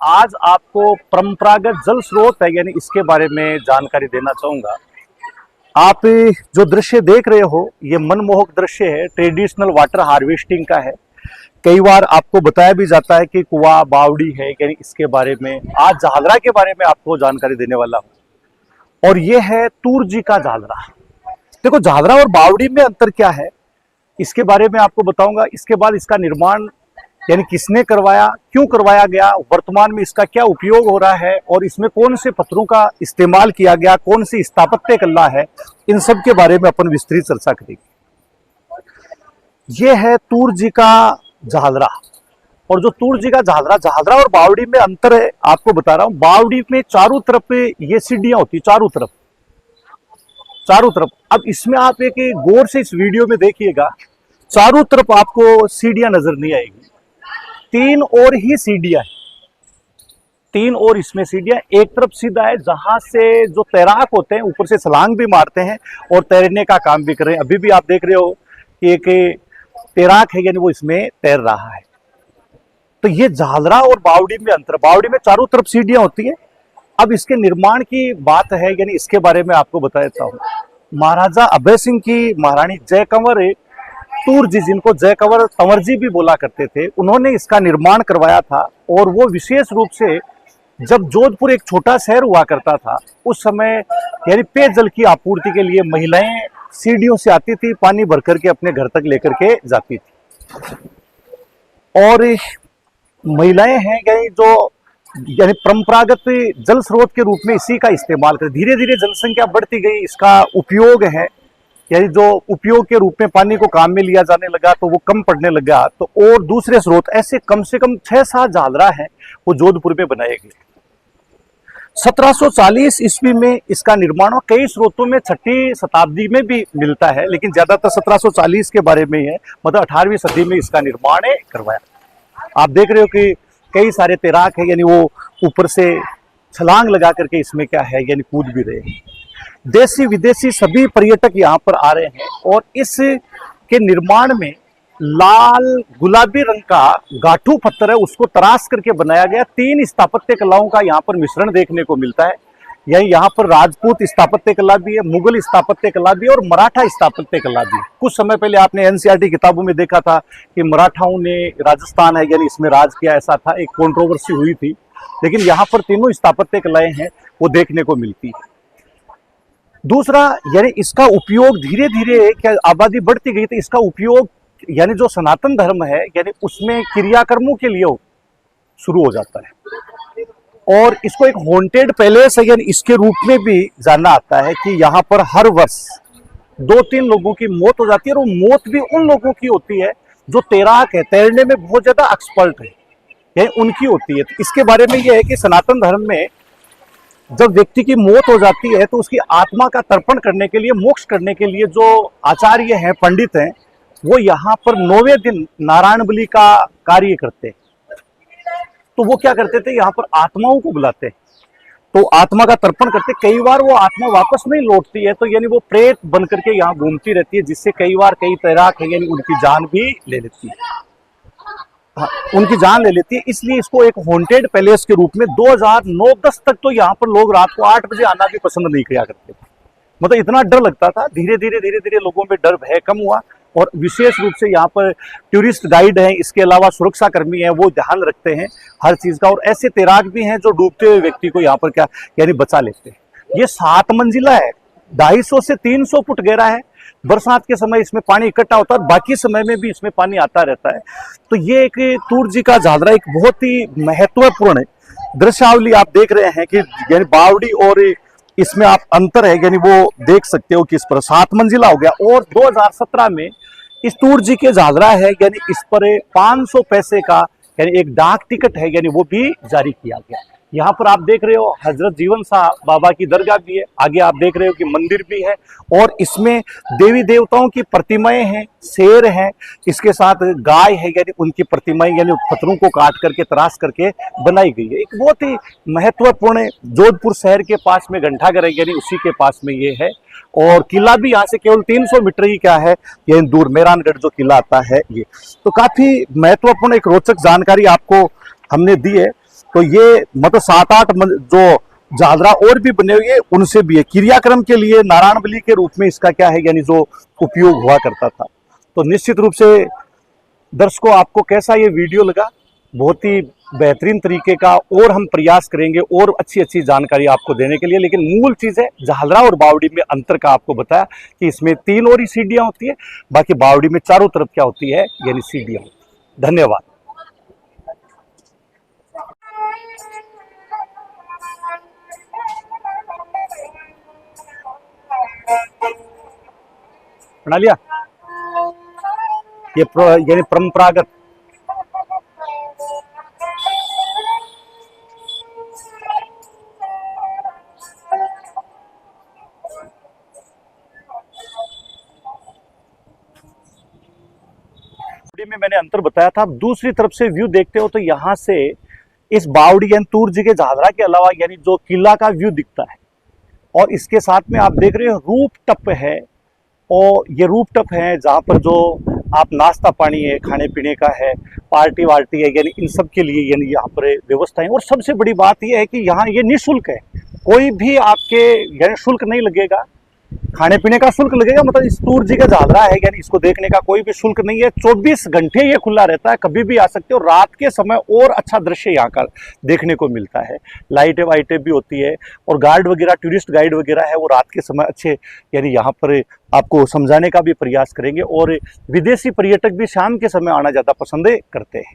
आज आपको परंपरागत जल स्रोत है यानी इसके बारे में जानकारी देना चाहूंगा। आप जो दृश्य देख रहे हो ये मनमोहक दृश्य है, ट्रेडिशनल वाटर हार्वेस्टिंग का है। कई बार आपको बताया भी जाता है कि कुआं बावड़ी है यानी इसके बारे में। आज झालरा के बारे में आपको जानकारी देने वाला हूं और ये है तूर जी का झालरा। देखो झालरा और बावड़ी में अंतर क्या है इसके बारे में आपको बताऊंगा। इसके बाद इसका निर्माण यानी किसने करवाया, क्यों करवाया गया, वर्तमान में इसका क्या उपयोग हो रहा है और इसमें कौन से पत्थरों का इस्तेमाल किया गया, कौन सी स्थापत्य कला है, इन सब के बारे में अपन विस्तृत चर्चा करेंगे। ये है तूर जी का झालरा और जो तूर जी का झालरा और बावड़ी में अंतर है आपको बता रहा हूं। बावड़ी में चारों तरफ ये सीढ़ियां होती, चारों तरफ। अब इसमें आप एक गौर से इस वीडियो में देखिएगा, चारों तरफ आपको सीढ़ियां नजर नहीं आएगी। तीन और ही सीढ़ियां है, तीन और इसमें सीढ़ियां। एक तरफ सीधा है जहां से जो तैराक होते हैं ऊपर से छलांग भी मारते हैं और तैरने का काम भी कर रहे हैं। अभी भी आप देख रहे हो कि एक तैराक है यानी वो इसमें तैर रहा है। तो ये झालरा और बावड़ी में अंतर। बावड़ी में चारों तरफ सीढ़ियां होती है। अब इसके निर्माण की बात है यानी इसके बारे में आपको बता देता हूं। महाराजा अभय सिंह की महारानी जय कंवर तूर जी, जिनको जय कंवर तंवर जी भी बोला करते थे, उन्होंने इसका निर्माण करवाया था। और वो विशेष रूप से जब जोधपुर एक छोटा शहर हुआ करता था उस समय यानी पेयजल की आपूर्ति के लिए महिलाएं सीढ़ियों से आती थी, पानी भर करके अपने घर तक लेकर के जाती थी। और महिलाएं हैं यानी जो यानी परंपरागत जल स्रोत के रूप में इसी का इस्तेमाल कर। धीरे धीरे जनसंख्या बढ़ती गई, इसका उपयोग है यानी जो उपयोग के रूप में पानी को काम में लिया जाने लगा तो वो कम पड़ने लगा। तो और दूसरे स्रोत ऐसे कम से कम 6-7 झालरा हैं वो जोधपुर में बनाए गए। 1740 ईस्वी में इसका निर्माण, कई स्रोतों में 6वीं शताब्दी में भी मिलता है लेकिन ज्यादातर 1740 के बारे में है, मतलब 18वीं सदी में इसका निर्माण करवाया। आप देख रहे हो कि कई सारे तैराक है यानी वो ऊपर से छलांग लगा करके इसमें क्या है यानी कूद भी रहे हैं। देशी विदेशी सभी पर्यटक यहाँ पर आ रहे हैं और इस के निर्माण में लाल गुलाबी रंग का गाठू पत्थर है, उसको तराश करके बनाया गया। 3 स्थापत्य कलाओं का यहाँ पर मिश्रण देखने को मिलता है। यही यहाँ पर राजपूत स्थापत्य कला भी है, मुगल स्थापत्य कला भी है और मराठा स्थापत्य कला भी है। कुछ समय पहले आपने एनसीईआरटी किताबों में देखा था कि मराठाओं ने राजस्थान है यानी इसमें राज किया, ऐसा था, एक कंट्रोवर्सी हुई थी। लेकिन यहाँ पर तीनों स्थापत्य कलाएं हैं वो देखने को मिलती है। दूसरा यानी इसका उपयोग धीरे धीरे क्या आबादी बढ़ती गई तो इसका उपयोग यानी जो सनातन धर्म है यानी उसमें क्रियाकर्मों के लिए शुरू हो जाता है। और इसको एक हॉन्टेड पैलेस है यानी इसके रूप में भी जाना आता है कि यहाँ पर हर वर्ष 2-3 लोगों की मौत हो जाती है। और वो मौत भी उन लोगों की होती है जो तैराक है, तैरने में बहुत ज्यादा एक्सपर्ट है, यानी उनकी होती है। तो इसके बारे में यह है कि सनातन धर्म में जब व्यक्ति की मौत हो जाती है तो उसकी आत्मा का तर्पण करने के लिए, मोक्ष करने के लिए जो आचार्य हैं, पंडित हैं, वो यहाँ पर 9वें दिन नारायण बलि का कार्य करते हैं। तो वो क्या करते थे, यहाँ पर आत्माओं को बुलाते हैं तो आत्मा का तर्पण करते। कई बार वो आत्मा वापस नहीं लौटती है तो यानी वो प्रेत बन करके यहाँ घूमती रहती है, जिससे कई बार कई तैराक है यानी उनकी जान भी ले लेती है। हाँ, उनकी जान ले लेती है। इसलिए इसको एक हॉन्टेड पैलेस के रूप में 2009-10 तक तो यहाँ पर लोग रात को 8 बजे आना भी पसंद नहीं किया करते थे, मतलब इतना डर लगता था। धीरे धीरे लोगों में डर भय कम हुआ और विशेष रूप से यहाँ पर टूरिस्ट गाइड हैं, इसके अलावा सुरक्षा कर्मी हैं, वो ध्यान रखते हैं हर चीज का। और ऐसे तैराक भी हैं जो डूबते हुए व्यक्ति को यहाँ पर क्या यानी बचा लेते हैं। ये 7 मंजिला है, 250 से 300 फुट गहरा है। बरसात के समय इसमें पानी इकट्ठा होता है और बाकी समय में भी इसमें पानी आता रहता है। तो ये एक तूर जी का झालरा एक बहुत ही महत्वपूर्ण दृश्यावली आप देख रहे हैं कि यानी बावड़ी और इसमें आप अंतर है यानी वो देख सकते हो कि इस पर 7 मंजिला हो गया। और 2017 में इस तूर जी के झालरा है यानी इस पर 500 पैसे का यानी एक डाक टिकट है यानी वो भी जारी किया गया। यहाँ पर आप देख रहे हो हजरत जीवन शाह बाबा की दरगाह भी है, आगे आप देख रहे हो कि मंदिर भी है और इसमें देवी देवताओं की प्रतिमाएं हैं, शेर हैं, इसके साथ गाय है यानी उनकी प्रतिमाएं यानी पत्थरों को काट करके तराश करके बनाई गई है। एक बहुत ही महत्वपूर्ण जोधपुर शहर के पास में घंटाघर है यानी उसी के पास में ये है। और किला भी यहाँ से केवल 300 मीटर ही क्या है ये दूर मेहरानगढ़ जो किला आता है ये। तो काफी महत्वपूर्ण एक रोचक जानकारी आपको हमने दी है। तो ये मतलब 7-8 जो जालरा और भी बने हुए उनसे भी है। क्रियाक्रम के लिए नारायण बलि के रूप में इसका क्या है यानी जो उपयोग हुआ करता था। तो निश्चित रूप से दर्शकों आपको कैसा ये वीडियो लगा, बहुत ही बेहतरीन तरीके का, और हम प्रयास करेंगे और अच्छी अच्छी जानकारी आपको देने के लिए। लेकिन मूल चीज़ है झालरा और बावड़ी में अंतर का आपको बताया कि इसमें 3 और ही सीढ़ियाँ होती है, बाकी बावड़ी में चारों तरफ क्या होती है यानी सीढ़ियाँ। धन्यवाद। बना लिया ये यानी परंपरागत में मैंने अंतर बताया था। अब दूसरी तरफ से व्यू देखते हो तो यहाँ से इस बावड़ी यानी तूरजी के झालरा के अलावा यानी जो किला का व्यू दिखता है, और इसके साथ में आप देख रहे हो रूप टप है, और ये रूप टप है जहाँ पर जो आप नाश्ता पानी है, खाने पीने का है, पार्टी वार्टी है, यानी इन सब के लिए यानी यहाँ पर व्यवस्था है। और सबसे बड़ी बात यह है कि यहाँ ये निःशुल्क है, कोई भी आपके यानी शुल्क नहीं लगेगा। खाने पीने का शुल्क लगेगा, मतलब इस तूरजी का झालरा है यानी इसको देखने का कोई भी शुल्क नहीं है। 24 घंटे ये खुला रहता है, कभी भी आ सकते हो। रात के समय और अच्छा दृश्य यहाँ का देखने को मिलता है, लाइटें वाइटें भी होती है, और गार्ड वगैरह, टूरिस्ट गाइड वगैरह है, वो रात के समय अच्छे यानी यहाँ पर आपको समझाने का भी प्रयास करेंगे। और विदेशी पर्यटक भी शाम के समय आना ज़्यादा पसंद करते हैं।